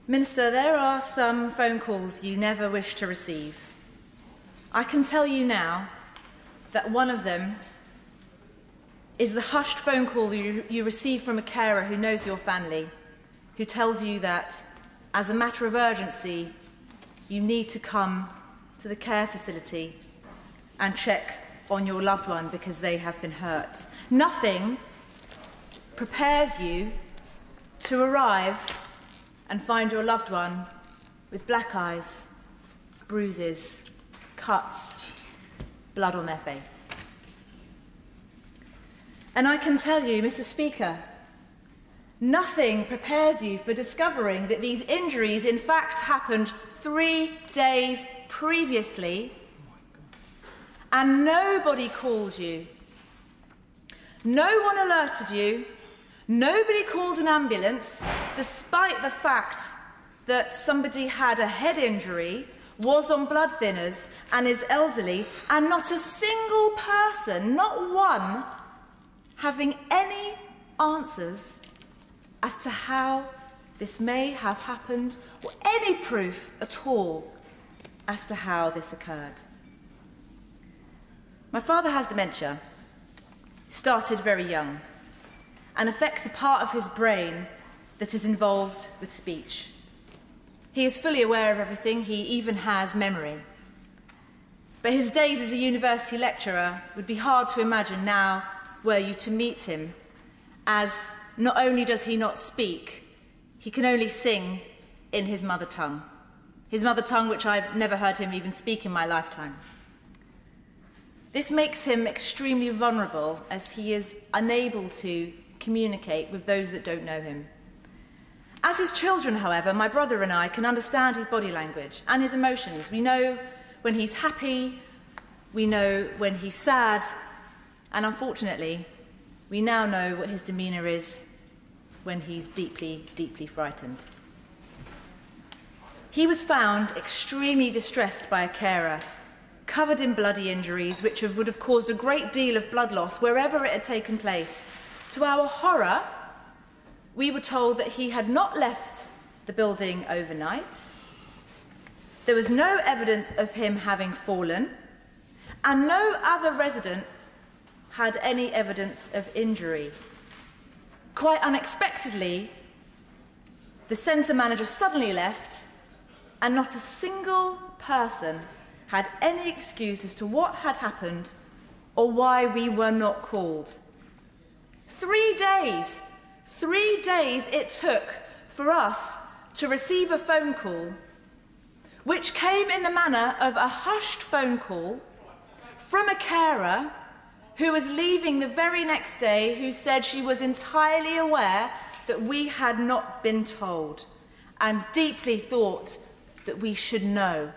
Minister, there are some phone calls you never wish to receive. I can tell you now that one of them is the hushed phone call you receive from a carer who knows your family, who tells you that, as a matter of urgency, you need to come to the care facility and check on your loved one because they have been hurt. Nothing prepares you to arrive and find your loved one with black eyes, bruises, cuts, blood on their face. And I can tell you, Mr. Speaker, nothing prepares you for discovering that these injuries in fact happened 3 days previously, and nobody called you. No one alerted you. Nobody called an ambulance, despite the fact that somebody had a head injury, was on blood thinners, and is elderly, and not a single person, not one, having any answers as to how this may have happened, or any proof at all as to how this occurred. My father has dementia. It started very young and affects a part of his brain that is involved with speech. He is fully aware of everything. He even has memory. But his days as a university lecturer would be hard to imagine now were you to meet him, as not only does he not speak, he can only sing in his mother tongue which I've never heard him even speak in my lifetime. This makes him extremely vulnerable, as he is unable to communicate with those that don't know him. As his children, however, my brother and I can understand his body language and his emotions. We know when he's happy, we know when he's sad, and unfortunately, we now know what his demeanour is when he's deeply, deeply frightened. He was found extremely distressed by a carer, covered in bloody injuries which would have caused a great deal of blood loss wherever it had taken place. To our horror, we were told that he had not left the building overnight. There was no evidence of him having fallen, and no other resident had any evidence of injury. Quite unexpectedly, the centre manager suddenly left, and not a single person had any excuse as to what had happened or why we were not called. 3 days it took for us to receive a phone call, which came in the manner of a hushed phone call from a carer who was leaving the very next day, who said she was entirely aware that we had not been told and deeply thought that we should know.